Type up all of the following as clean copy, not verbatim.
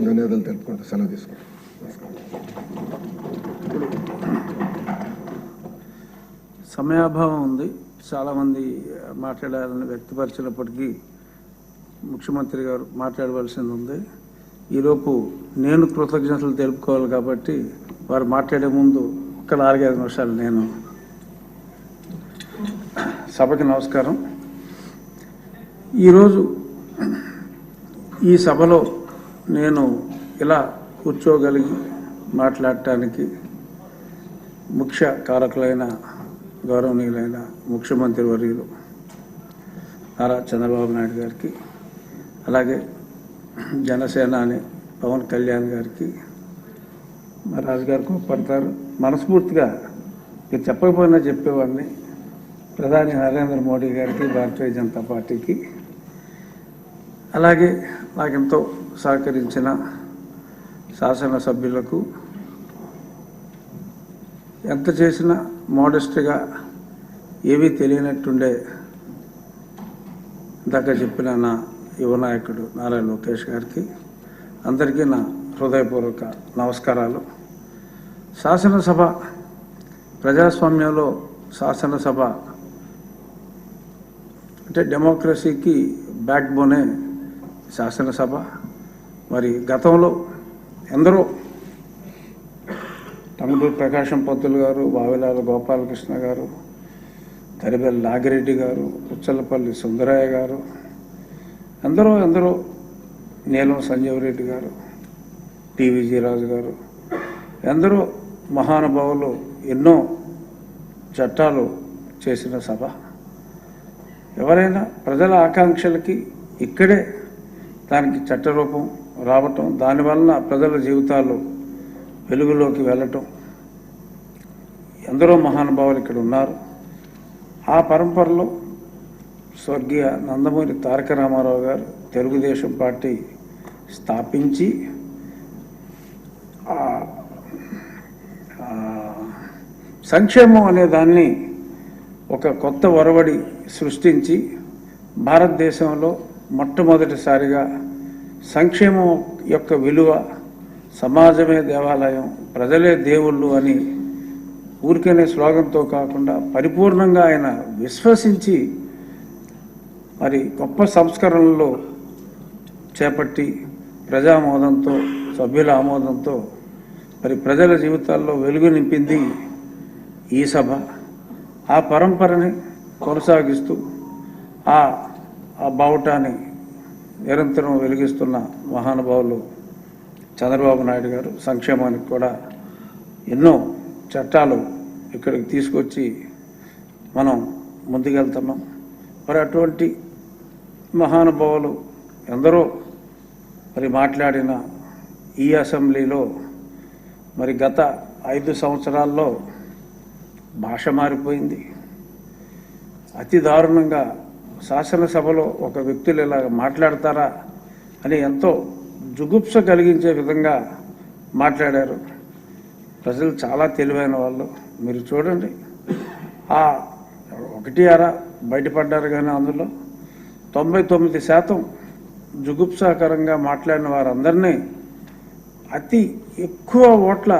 ధన్యవాదాలు తెలుపుకుంటూ సెలవు తీసుకుంటాం. సమయాభావం ఉంది. చాలామంది మాట్లాడాలని వ్యక్తపరిచినప్పటికీ ముఖ్యమంత్రి గారు మాట్లాడవలసింది ఉంది. ఈలోపు నేను కృతజ్ఞతలు తెలుపుకోవాలి కాబట్టి వారు మాట్లాడే ముందు ఒక 4-5 నిమిషాలు నేను సభకి నమస్కారం. ఈరోజు ఈ సభలో నేను ఇలా కూర్చోగలిగి మాట్లాడటానికి ముఖ్య కారకులైన గౌరవనీయులైన ముఖ్యమంత్రి వర్యులు నారా చంద్రబాబు నాయుడు గారికి, అలాగే జనసేనాని పవన్ కళ్యాణ్ గారికి, మా రాజుగారు కోప్పడతారు, మనస్ఫూర్తిగా మీరు చెప్పకపోయినా చెప్పేవాడిని, ప్రధాని నరేంద్ర మోడీ గారికి, భారతీయ జనతా పార్టీకి, అలాగే నాకెంతో సహకరించిన శాసనసభ్యులకు, ఎంత చేసినా మోడెస్ట్గా ఏవీ తెలియనట్టుండే ఇందాక చెప్పిన నా యువ నాయకుడు నారా లోకేష్ గారికి, అందరికీ నా హృదయపూర్వక నమస్కారాలు. శాసనసభ ప్రజాస్వామ్యంలో శాసనసభ అంటే డెమోక్రసీకి బ్యాక్ బోనే శాసనసభ. మరి గతంలో ఎందరో టంగుటూరి ప్రకాశం పంతులు గారు, వావిలాల గోపాలకృష్ణ గారు, తరిబెల్లి నాగిరెడ్డి గారు, పుచ్చలపల్లి సుందరయ్య గారు, ఎందరో నీలం సంజీవరెడ్డి గారు, టీవీజీ రాజు గారు, ఎందరో మహానుభావులు ఎన్నో చట్టాలు చేసిన సభ. ఎవరైనా ప్రజల ఆకాంక్షలకి ఇక్కడే దానికి చట్టరూపం రావటం, దానివలన ప్రజల జీవితాలు వెలుగులోకి వెళ్ళటం, ఎందరో మహానుభావులు ఇక్కడ ఉన్నారు. ఆ పరంపరలో స్వర్గీయ నందమూరి తారక రామారావు గారు తెలుగుదేశం పార్టీ స్థాపించి సంక్షేమం అనే దాన్ని ఒక కొత్త ఒరవడి సృష్టించి భారతదేశంలో మొట్టమొదటిసారిగా సంక్షేమం యొక్క విలువ, సమాజమే దేవాలయం, ప్రజలే దేవుళ్ళు అని ఊరికనే స్లోగన్తో కాకుండా పరిపూర్ణంగా ఆయన విశ్వసించి మరి గొప్ప సంస్కరణలు చేపట్టి ప్రజామోదంతో, సభ్యుల ఆమోదంతో మరి ప్రజల జీవితాల్లో వెలుగు నింపింది ఈ సభ. ఆ పరంపరని కొనసాగిస్తూ ఆ బావుటాన్ని నిరంతరం వెలిగిస్తున్న మహానుభావులు చంద్రబాబు నాయుడు గారు సంక్షేమానికి కూడా ఎన్నో చట్టాలు ఇక్కడికి తీసుకొచ్చి మనం ముందుకెళ్తున్నాం. మరి అటువంటి మహానుభావులు ఎందరో మరి మాట్లాడిన ఈ అసెంబ్లీలో మరి గత 5 సంవత్సరాల్లో భాష మారిపోయింది. అతి దారుణంగా శాసనసభలో ఒక వ్యక్తులు ఇలా మాట్లాడతారా అని ఎంతో జుగుప్స కలిగించే విధంగా మాట్లాడారు. ప్రజలు చాలా తెలివైన వాళ్ళు. మీరు చూడండి, ఆ 1-6 బయటపడ్డారు, కానీ అందులో 99% జుగుప్సాకరంగా మాట్లాడిన వారందరినీ అతి ఎక్కువ ఓట్ల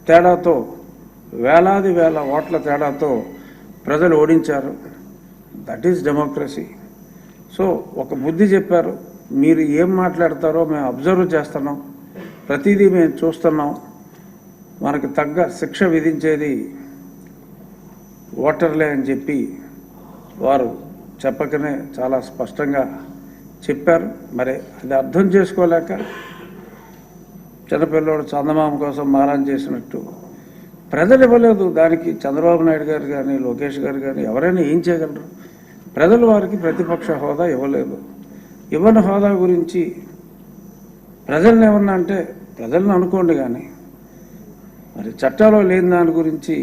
తేడాతో, వేల ఓట్ల తేడాతో ప్రజలు ఓడించారు. That is democracy. సో ఒక బుద్ధి చెప్పారు, మీరు ఏం మాట్లాడతారో మేము అబ్జర్వ్ చేస్తున్నాం, ప్రతిదీ మేము చూస్తున్నాం, మనకు తగ్గ శిక్ష విధించేది ఓటర్లే అని చెప్పి వారు చెప్పకనే చాలా స్పష్టంగా చెప్పారు. మరి అది అర్థం చేసుకోలేక చిన్నపిల్లోడు చందమామ కోసం మారాన్ చేసినట్టు ప్రజలు ఇవ్వలేదు. దానికి చంద్రబాబు నాయుడు గారు కానీ, లోకేష్ గారు కానీ ఎవరైనా ఏం చేయగలరు? ప్రజలు వారికి ప్రతిపక్ష హోదా ఇవ్వలేదు. ఇవ్వని హోదా గురించి ప్రజలను ఏమన్నా అంటే ప్రజలను అనుకోండి, కానీ మరి చట్టాలో లేని దాని గురించి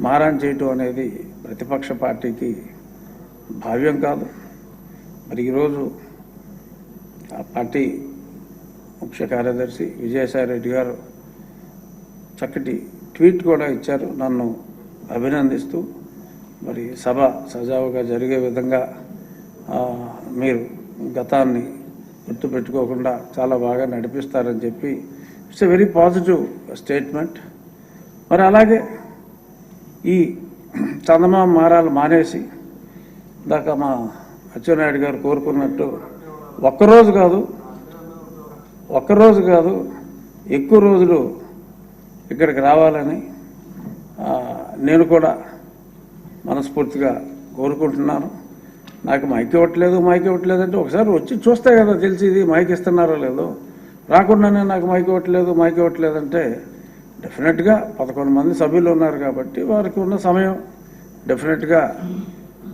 మారాన్ చేయటం అనేది ప్రతిపక్ష పార్టీకి భావ్యం కాదు. మరి ఈరోజు ఆ పార్టీ ముఖ్య కార్యదర్శి విజయసాయిరెడ్డి గారు చక్కటి ట్వీట్ కూడా ఇచ్చారు నన్ను అభినందిస్తూ. మరి సభ సజావుగా జరిగే విధంగా మీరు గతాన్ని గుర్తు పెట్టుకోకుండా చాలా బాగా నడిపిస్తారని చెప్పి it's a very positive statement. మరి అలాగే ఈ చందమామ మారాలు మానేసి దాకా మా అచ్చెన్నాయుడు గారు కోరుకున్నట్టు ఒక్కరోజు కాదు ఎక్కువ రోజులు ఇక్కడికి రావాలని నేను కూడా మనస్ఫూర్తిగా కోరుకుంటున్నాను. నాకు మైక్ ఇవ్వట్లేదు అంటే ఒకసారి వచ్చి చూస్తే కదా తెలిసి మైక్ ఇస్తున్నారో లేదో. రాకుండానే నాకు మైక్ ఇవ్వట్లేదు అంటే డెఫినెట్గా 11 మంది సభ్యులు ఉన్నారు కాబట్టి వారికి ఉన్న సమయం డెఫినెట్గా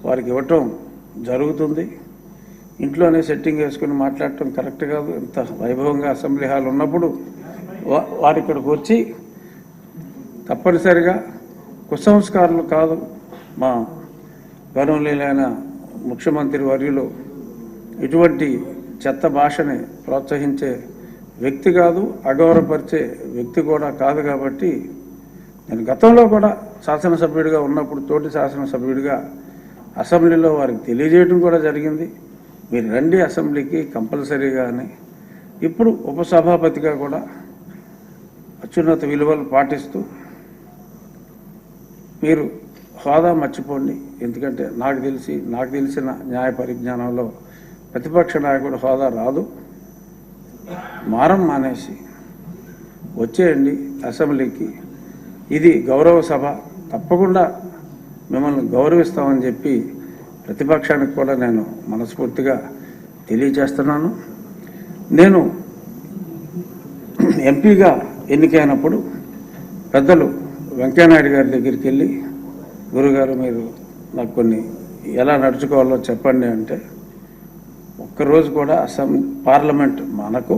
వారికి ఇవ్వటం జరుగుతుంది. ఇంట్లోనే సెట్టింగ్ వేసుకుని మాట్లాడటం కరెక్ట్ కాదు. ఇంత వైభవంగా అసెంబ్లీ హాల్ ఉన్నప్పుడు వారి ఇక్కడికి వచ్చి తప్పనిసరిగా కుసంస్కారులు కాదు, మా గౌరవనీయులైన ముఖ్యమంత్రి వర్యులు ఇటువంటి చెత్త భాషని ప్రోత్సహించే వ్యక్తి కాదు, అగౌరవపరిచే వ్యక్తి కూడా కాదు. కాబట్టి నేను గతంలో కూడా శాసనసభ్యుడిగా ఉన్నప్పుడు తోటి శాసనసభ్యుడిగా అసెంబ్లీలో వారికి తెలియజేయడం కూడా జరిగింది, మీరు రండి అసెంబ్లీకి కంపల్సరీగా అని. ఇప్పుడు ఉపసభాపతిగా కూడా అత్యున్నత విలువలు పాటిస్తూ మీరు హోదా మర్చిపోండి. ఎందుకంటే నాకు తెలిసిన న్యాయ పరిజ్ఞానంలో ప్రతిపక్ష నాయకుడు హోదా రాదు. మారం మానేసి వచ్చేయండి అసెంబ్లీకి, ఇది గౌరవ సభ, తప్పకుండా మిమ్మల్ని గౌరవిస్తామని చెప్పి ప్రతిపక్షానికి కూడా నేను మనస్ఫూర్తిగా తెలియజేస్తున్నాను. నేను ఎంపీగా ఎన్నికైనప్పుడు పెద్దలు వెంకయ్యనాయుడు గారి దగ్గరికి వెళ్ళి, గురుగారు మీరు నాకు కొన్ని ఎలా నడుచుకోవాలో చెప్పండి అంటే, ఒక్కరోజు కూడా పార్లమెంట్ మనకు